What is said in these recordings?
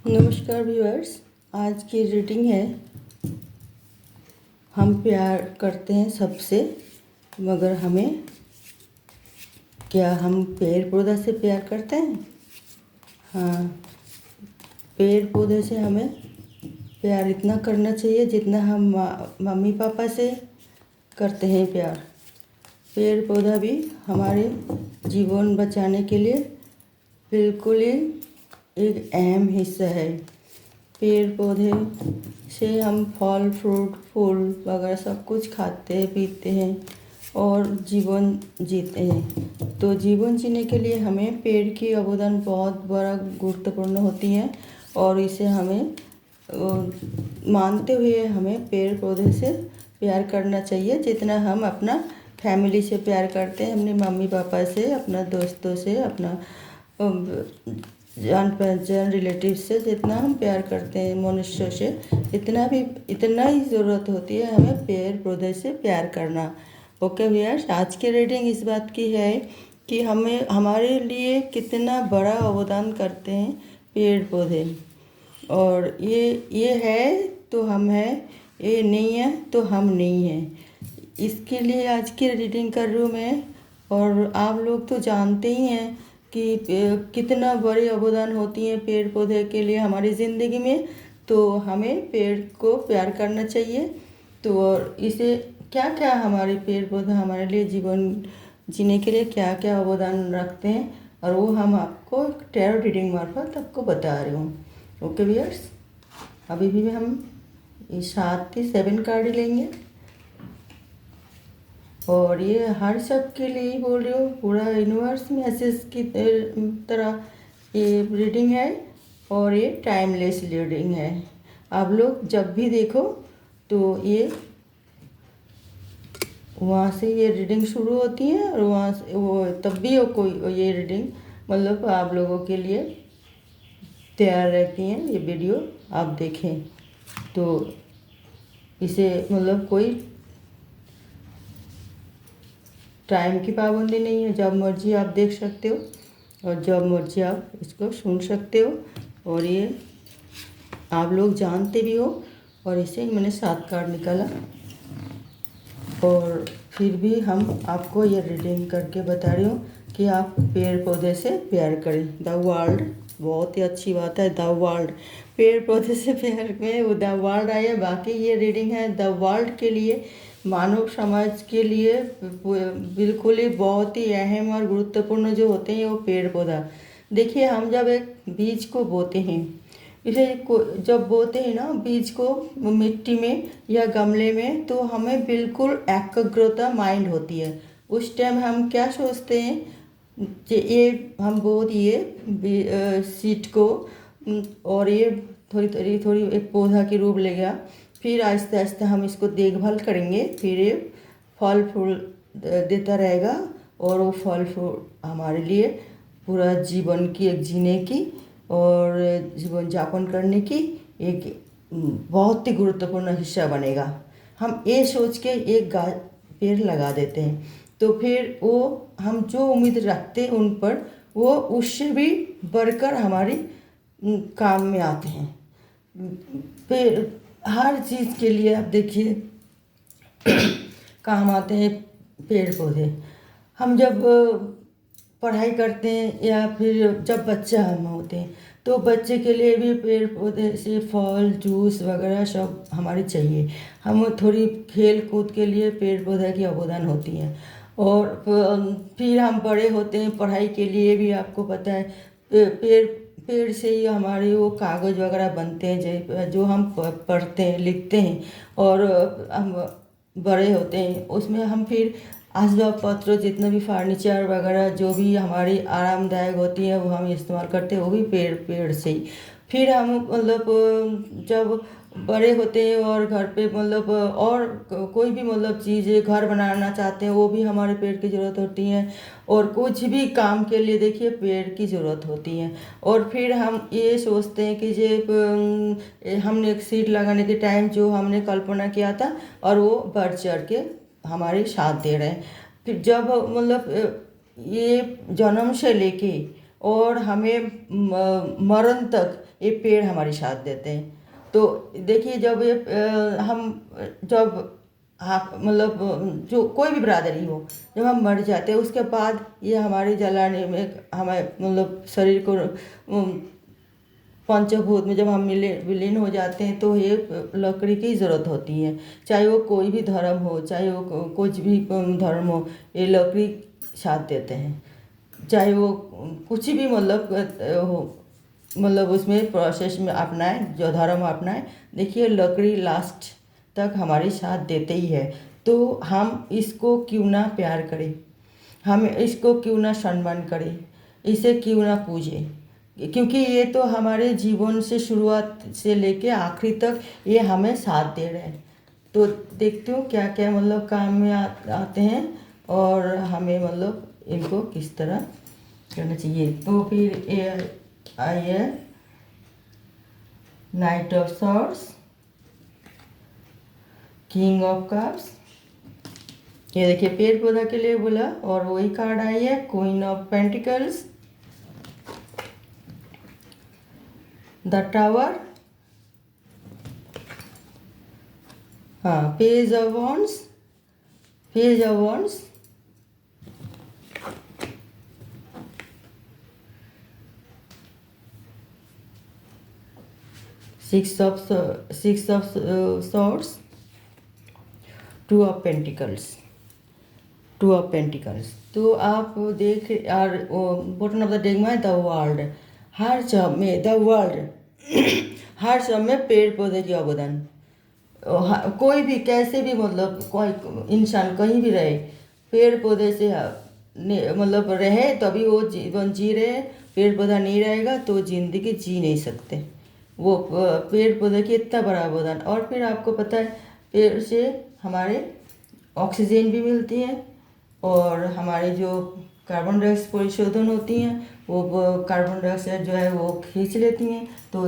नमस्कार व्यूअर्स। आज की रीडिंग है, हम प्यार करते हैं सबसे, मगर हमें क्या हम पेड़ पौधा से प्यार करते हैं? हाँ, पेड़ पौधे से हमें प्यार इतना करना चाहिए जितना हम मम्मी पापा से करते हैं प्यार। पेड़ पौधा भी हमारे जीवन बचाने के लिए बिल्कुल ही एक अहम हिस्सा है। पेड़ पौधे से हम फल फ्रूट फूल वगैरह सब कुछ खाते हैं, पीते हैं और जीवन जीते हैं। तो जीवन जीने के लिए हमें पेड़ की अवदान बहुत बड़ा गुरुत्वपूर्ण होती है और इसे हमें मानते हुए हमें पेड़ पौधे से प्यार करना चाहिए जितना हम अपना फैमिली से प्यार करते हैं, अपने मम्मी पापा से, अपना दोस्तों से, अपना जान पहचान रिलेटिव से जितना हम प्यार करते हैं मनुष्यों से, इतना ही ज़रूरत होती है हमें पेड़ पौधे से प्यार करना। ओके व्यूअर्स, आज की रीडिंग इस बात की है कि हमें हमारे लिए कितना बड़ा अवदान करते हैं पेड़ पौधे। और ये है तो हम हैं, ये नहीं है तो हम नहीं हैं। इसके लिए आज की रीडिंग कर रही हूँ मैं। और आप लोग तो जानते ही हैं कि कितना बड़ी अवदान होती है पेड़ पौधे के लिए हमारी ज़िंदगी में। तो हमें पेड़ को प्यार करना चाहिए। तो और इसे क्या क्या हमारे पेड़ पौधे हमारे लिए जीवन जीने के लिए क्या क्या अवदान रखते हैं, और वो हम आपको टैरो रीडिंग मार्फत आपको बता रही हूँ। ओके व्यूअर्स, अभी भी हम 7 कार्ड लेंगे और ये हर सब के लिए ही बोल रही हूँ, पूरा यूनिवर्स मैसेज की तरह ये रीडिंग है और ये टाइमलेस रीडिंग है। आप लोग जब भी देखो तो ये वहाँ से ये रीडिंग शुरू होती है और वहाँ से वो तब भी वो कोई ये रीडिंग मतलब आप लोगों के लिए तैयार रहती हैं। ये वीडियो आप देखें तो इसे मतलब कोई टाइम की पाबंदी नहीं है, जब मर्जी आप देख सकते हो और जब मर्जी आप इसको सुन सकते हो। और ये आप लोग जानते भी हो और इसे मैंने 7 कार्ड निकाला और फिर भी हम आपको ये रीडिंग करके बता रही हूँ कि आप पेड़ पौधे से प्यार करें। द वर्ल्ड, बहुत ही अच्छी बात है। द वर्ल्ड, पेड़ पौधे से प्यार में द वर्ल्ड आया। बाकी ये रीडिंग है द वर्ल्ड के लिए, मानव समाज के लिए बिल्कुल ही बहुत ही अहम और गुरुत्वपूर्ण जो होते हैं वो पेड़ पौधा। देखिए, हम जब एक बीज को बोते हैं, इसे जब बोते हैं ना बीज को मिट्टी में या गमले में, तो हमें बिल्कुल एकाग्रता माइंड होती है। उस टाइम हम क्या सोचते हैं कि ये हम बो दिए सीड को और ये थोड़ी थोड़ी एक पौधा की रूप लेगा। फिर आहिस्ते आहिस्ते हम इसको देखभाल करेंगे, फिर ये फल फूल देता रहेगा और वो फल फूल हमारे लिए पूरा जीवन की एक जीने की और जीवन यापन करने की एक बहुत ही गुरुत्वपूर्ण हिस्सा बनेगा। हम ये सोच के एक पेड़ लगा देते हैं तो फिर वो हम जो उम्मीद रखते हैं उन पर, वो उससे भी बढ़कर हमारी काम में आते हैं। पेड़ हर चीज़ के लिए आप देखिए काम आते हैं पेड़ पौधे। हम जब पढ़ाई करते हैं या फिर जब बच्चा हम होते हैं तो बच्चे के लिए भी पेड़ पौधे से फल जूस वगैरह सब हमारे चाहिए। हम थोड़ी खेल कूद के लिए पेड़ पौधे की अवदान होती हैं। और फिर हम बड़े होते हैं, पढ़ाई के लिए भी आपको पता है पेड़ पेड़ से ही हमारे वो कागज़ वगैरह बनते हैं जो हम पढ़ते हैं लिखते हैं। और हम बड़े होते हैं उसमें हम फिर आसबाब पत्र जितना भी फर्नीचर वगैरह जो भी हमारी आरामदायक होती है वो हम इस्तेमाल करते हैं, वो भी पेड़ से ही। फिर हम मतलब जब बड़े होते हैं और घर पे मतलब और कोई भी मतलब चीज़ें घर बनाना चाहते हैं वो भी हमारे पेड़ की ज़रूरत होती है। और कुछ भी काम के लिए देखिए पेड़ की ज़रूरत होती है। और फिर हम ये सोचते हैं कि हमने एक सीड लगाने के टाइम जो हमने कल्पना किया था और वो बढ़ चढ़ के हमारे साथ दे रहे हैं। फिर जब मतलब ये जन्म से लेके और हमें मरण तक ये पेड़ हमारी साथ देते हैं। तो देखिए जब ये हम जब हाँ मतलब जो कोई भी बिरादरी हो, जब हम मर जाते हैं उसके बाद ये हमारे जलाने में हमें मतलब शरीर को पंचभूत में जब हम विलीन हो जाते हैं तो ये लकड़ी की ज़रूरत होती है। चाहे वो कोई भी धर्म हो, चाहे वो कुछ भी धर्म हो, ये लकड़ी साथ देते हैं। चाहे वो कुछ भी मतलब हो, मतलब उसमें प्रोसेस में अपनाए, जो धर्म अपनाए, देखिए लकड़ी लास्ट तक हमारी साथ देते ही है। तो हम इसको क्यों ना प्यार करें, हम इसको क्यों ना सम्मान करें, इसे क्यों ना पूजें, क्योंकि ये तो हमारे जीवन से शुरुआत से लेके आखिरी तक ये हमें साथ दे रहे हैं। तो देखते हो क्या क्या मतलब काम में आते हैं और हमें मतलब इनको किस तरह करना चाहिए। तो फिर ये आई है night of swords, king of cups. ये देखिए पेड़ पौधा के लिए बोला, और वही कार्ड आई है queen of pentacles, the tower, हाँ page of wands, page of wands, six of swords, two of pentacles, two of pentacles. तो आप देख और बॉटम ऑफ द डेक में द वर्ल्ड, हर सब में द वर्ल्ड हर सब में पेड़ पौधे की अवदान। कोई भी कैसे भी मतलब कोई इंसान कहीं भी रहे, पेड़ पौधे से मतलब रहे तभी वो जीवन जी रहे। पेड़ पौधा नहीं रहेगा तो ज़िंदगी जी नहीं सकते। वो पेड़ पौधे की इतना बड़ा अवदान। और फिर आपको पता है पेड़ से हमारे ऑक्सीजन भी मिलती है, और हमारे जो कार्बन डाइऑक्साइड परिशोधन होती हैं वो कार्बन डाइऑक्साइड जो है वो खींच लेती हैं। तो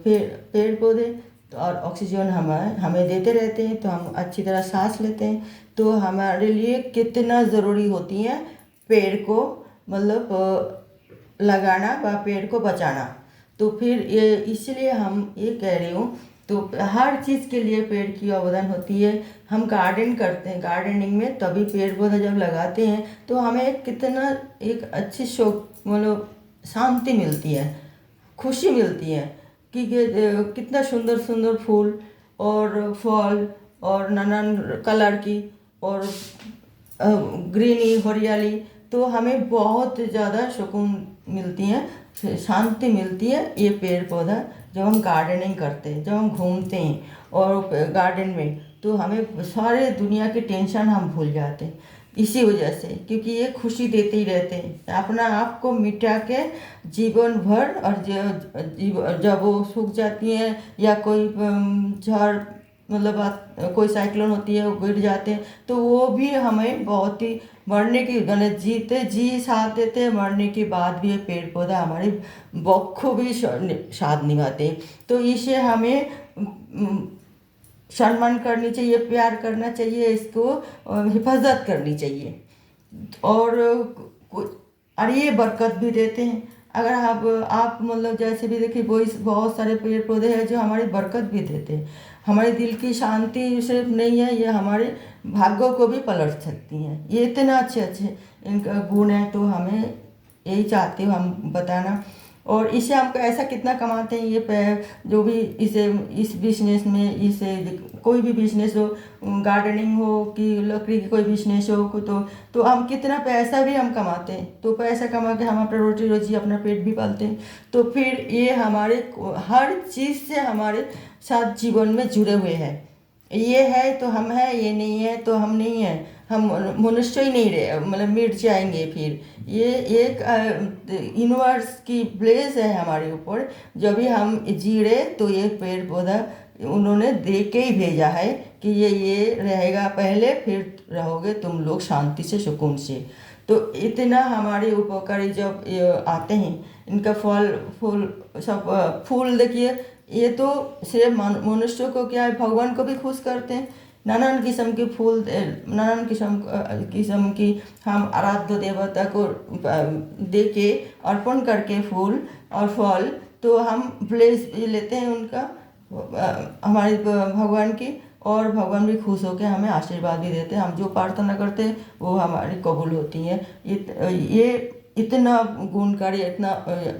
पेड़ पौधे और ऑक्सीजन हमें देते रहते हैं, तो हम अच्छी तरह सांस लेते हैं। तो हमारे लिए कितना ज़रूरी होती है पेड़ को मतलब लगाना व पेड़ को बचाना। तो फिर ये इसलिए हम ये कह रही हूँ, तो हर चीज़ के लिए पेड़ की अवदान होती है। हम गार्डन करते हैं, गार्डनिंग में तभी पेड़ पौधा जब लगाते हैं तो हमें कितना एक अच्छी शौक मतलब शांति मिलती है, खुशी मिलती है कि कितना सुंदर सुंदर फूल और फल और नानान कलर की और ग्रीनी हरियाली, तो हमें बहुत ज़्यादा सुकून मिलती है, शांति मिलती है ये पेड़ पौधा जब हम गार्डनिंग करते हैं, जब हम घूमते हैं और गार्डन में, तो हमें सारे दुनिया के टेंशन हम भूल जाते हैं इसी वजह से, क्योंकि ये खुशी देते ही रहते हैं अपना आप को मिटा के जीवन भर। और जब वो सूख जाती हैं या कोई झड़ मतलब कोई साइक्लोन होती है वो गिर जाते हैं, तो वो भी हमें बहुत ही मरने की गलत जीते जी साथ देते हैं, मरने के बाद भी ये पेड़ पौधा हमारे बखूबी साथ निभाते हैं। तो इसे हमें सम्मान करनी चाहिए, प्यार करना चाहिए, इसको हिफाजत करनी चाहिए। और ये बरकत भी देते हैं। अगर आप मतलब जैसे भी देखिए बहुत सारे पेड़ पौधे हैं जो हमारी बरकत भी देते हैं। हमारे दिल की शांति सिर्फ नहीं है, ये हमारे भाग्यों को भी पलट सकती हैं। ये इतना अच्छे अच्छे इनका गुण है, तो हमें यही चाहती हूँ हम बताना। और इससे हम ऐसा कितना कमाते हैं ये जो भी इस बिजनेस में, इसे कोई भी बिजनेस हो, गार्डनिंग हो कि लकड़ी की कोई बिजनेस हो, तो हम कितना पैसा भी हम कमाते हैं। तो पैसा कमा के हम अपना रोटी रोजी अपना पेट भी पालते हैं। तो फिर ये हमारे हर चीज़ से हमारे साथ जीवन में जुड़े हुए हैं। ये है तो हम हैं, ये नहीं है तो हम नहीं हैं, हम मनुष्य ही नहीं रहे, मतलब मिट जाएंगे। फिर ये एक यूनिवर्स की ब्लेस है हमारे ऊपर। जब भी हम जी रहे तो ये पेड़ पौधा उन्होंने दे के ही भेजा है कि ये रहेगा पहले, फिर रहोगे तुम लोग शांति से सुकून से। तो इतना हमारे उपकारी जब ये आते हैं, इनका फल फूल सब फूल देखिए, ये तो सिर्फ मनुष्यों को क्या है, भगवान को भी खुश करते हैं। नानान किस्म के फूल, नानान किस्म की हम आराध्य देवता को दे के अर्पण करके फूल और फल, तो हम ब्लेस भी लेते हैं उनका, हमारे भगवान की, और भगवान भी खुश होकर हमें आशीर्वाद भी देते हैं। हम जो प्रार्थना करते हैं वो हमारी कबूल होती है। ये इतना गुणकारी, इतना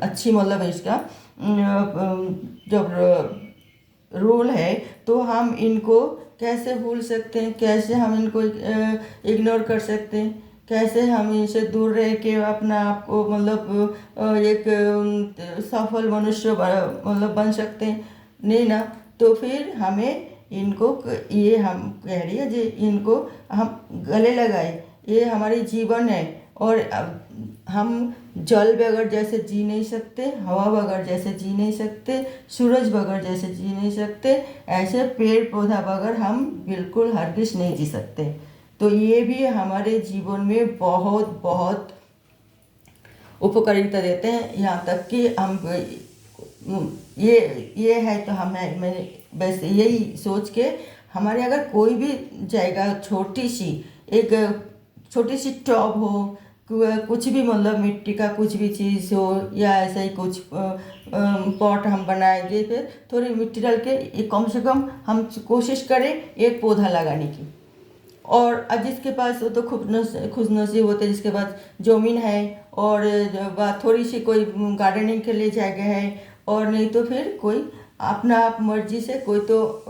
अच्छी मतलब इसका जब रूल है, तो हम इनको कैसे भूल सकते हैं, कैसे हम इनको इग्नोर कर सकते हैं, कैसे हम इनसे दूर रह के अपना आप को मतलब एक सफल मनुष्य मतलब बन सकते हैं, नहीं ना। तो फिर हमें इनको, ये हम कह रही है जी, इनको हम गले लगाए, ये हमारी जीवन है। और हम जल बगैर जैसे जी नहीं सकते, हवा बगैर जैसे जी नहीं सकते, सूरज बगैर जैसे जी नहीं सकते, ऐसे पेड़ पौधा बगैर हम बिल्कुल हरगिज नहीं जी सकते। तो ये भी हमारे जीवन में बहुत बहुत उपकारिता देते हैं। यहाँ तक कि हम ये है तो हमें, मैंने बस यही सोच के, हमारे अगर कोई भी जगह छोटी सी, एक छोटी सी टब हो, कुछ भी मतलब मिट्टी का कुछ भी चीज़ हो, या ऐसा ही कुछ पॉट हम बनाएंगे, फिर थोड़ी मिट्टी डाल के कम से कम हम कोशिश करें एक पौधा लगाने की। और जिसके पास वो तो खुशनसीब होते हैं, जिसके पास ज़मीन है और थोड़ी सी कोई गार्डनिंग के लिए जगह है, और नहीं तो फिर कोई अपना आप मर्जी से, कोई तो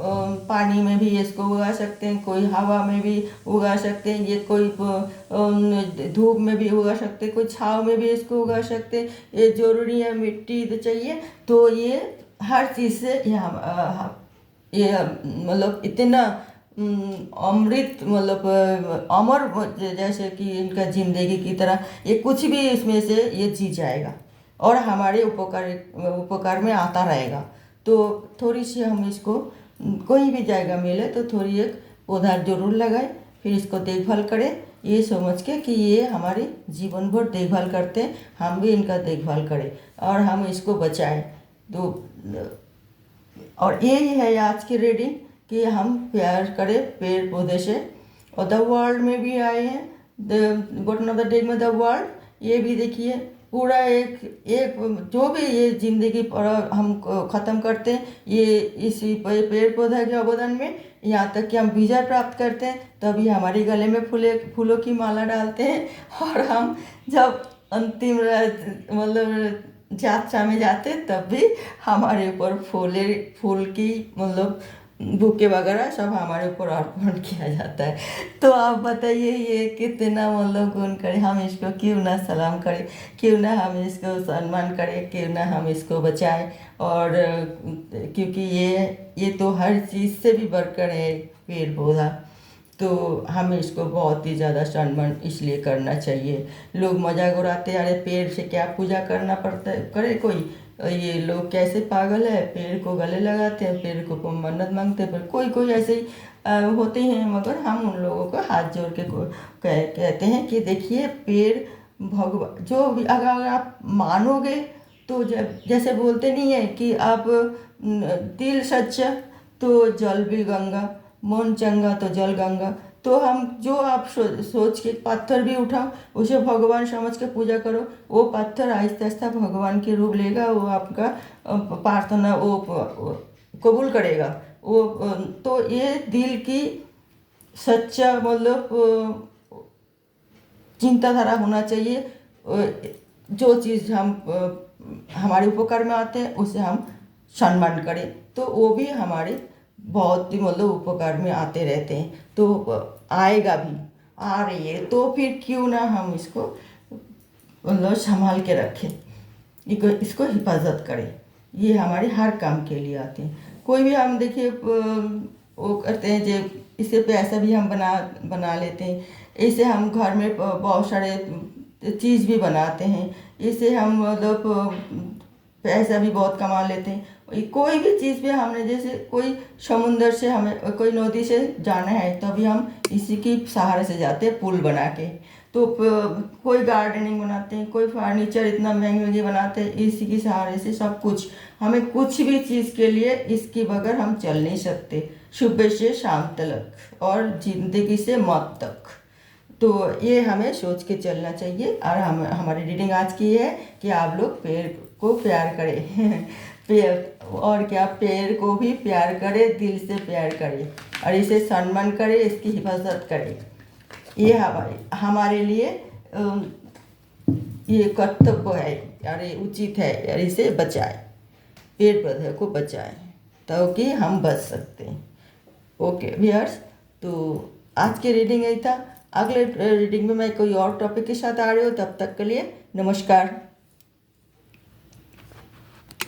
पानी में भी इसको उगा सकते हैं, कोई हवा में भी उगा सकते हैं, ये कोई धूप में भी उगा सकते हैं, कोई छाँव में भी इसको उगा सकते हैं। ये जरूरी है मिट्टी तो चाहिए, तो ये हर चीज़ से ये मतलब इतना अमृत मतलब अमर, जैसे कि इनका जिंदगी की तरह, ये कुछ भी इसमें से ये जी जाएगा और हमारे उपकार में आता रहेगा। तो थोड़ी सी हम इसको, कोई भी जगह मिले तो थोड़ी एक पौधा जरूर लगाए, फिर इसको देखभाल करें, ये समझ के कि ये हमारी जीवन भर देखभाल करते हैं, हम भी इनका देखभाल करें और हम इसको बचाएं। तो और यही है आज की रीडिंग कि हम प्यार करें पेड़ पौधे से। और द वर्ल्ड में भी आए हैं, the bottom of the deck में द वर्ल्ड, ये भी देखिए पूरा एक जो भी ये जिंदगी पर हम ख़त्म करते हैं, ये इसी पेड़ पौधा के अवदान में, यहाँ तक कि हम विजय प्राप्त करते हैं, तभी हमारे गले में फूलों की माला डालते हैं। और हम जब अंतिम मतलब यात्रा में जाते तब भी हमारे ऊपर फूल की मतलब बुके वगैरह सब हमारे ऊपर अर्पण किया जाता है। तो आप बताइए ये कितना मतलब गुण करें, हम इसको क्यों ना सलाम करें, क्यों ना हम इसको सम्मान करें, क्यों ना हम इसको बचाएं। और क्योंकि ये तो हर चीज़ से भी बढ़कर है पेड़ पौधा, तो हमें इसको बहुत ही ज़्यादा सम्मान इसलिए करना चाहिए। लोग मजाक उड़ाते, अरे पेड़ से क्या पूजा करना पड़ता है, करे कोई, ये लोग कैसे पागल है, पेड़ को गले लगाते हैं, पेड़ को मन्नत मांगते हैं। पर कोई ऐसे ही होते हैं, मगर हम उन लोगों को हाथ जोड़ के कहते हैं कि देखिए पेड़ भगवान, जो भी अगर आप मानोगे तो जैसे बोलते नहीं है कि आप दिल सच्चा तो जल भी गंगा, मन चंगा तो जल गंगा। तो हम जो आप सोच के पत्थर भी उठाओ, उसे भगवान समझ के पूजा करो, वो पत्थर आहिस्ता आहिस्ता भगवान के रूप लेगा, वो आपका प्रार्थना वो कबूल करेगा वो। तो ये दिल की सच्चा मतलब चिंताधारा होना चाहिए। जो चीज़ हम हमारे उपकार में आते हैं उसे हम सम्मान करें, तो वो भी हमारे बहुत ही मतलब उपकार में आते रहते हैं। तो आएगा भी, आ रही है, तो फिर क्यों ना हम इसको मतलब संभाल के रखें, इसको हिफाजत करें। ये हमारे हर काम के लिए आते हैं। कोई भी हम देखिए वो करते हैं, जो इससे पैसा भी हम बना लेते हैं, इससे हम घर में बहुत सारे चीज़ भी बनाते हैं, इससे हम मतलब पैसा भी बहुत कमा लेते हैं। कोई भी चीज़ पे हमने, जैसे कोई समुंदर से हमें, कोई नदी से जाना है, तो अभी हम इसी की सहारे से जाते हैं, पुल बना के। तो कोई गार्डनिंग बनाते हैं, कोई फर्नीचर इतना महंगे महंगे बनाते हैं, इसी के सहारे से सब कुछ। हमें कुछ भी चीज़ के लिए इसके बगैर हम चल नहीं सकते, सुबह से शाम तक और ज़िंदगी से मौत तक। तो ये हमें सोच के चलना चाहिए। और हम हमारी रीडिंग आज की है कि आप लोग पेड़ को प्यार करें पेड़ और क्या, पेड़ को भी प्यार करें, दिल से प्यार करें और इसे सम्मान करें, इसकी हिफाजत करें। ये हमारे लिए ये कर्तव्य है और ये उचित है और इसे बचाए, पेड़ पौधे को बचाएं ताकि हम बच सकते हैं। ओके व्यूअर्स, तो आज की रीडिंग यही था। अगले रीडिंग में मैं कोई और टॉपिक के साथ आ रही हूँ, तब तक के लिए नमस्कार।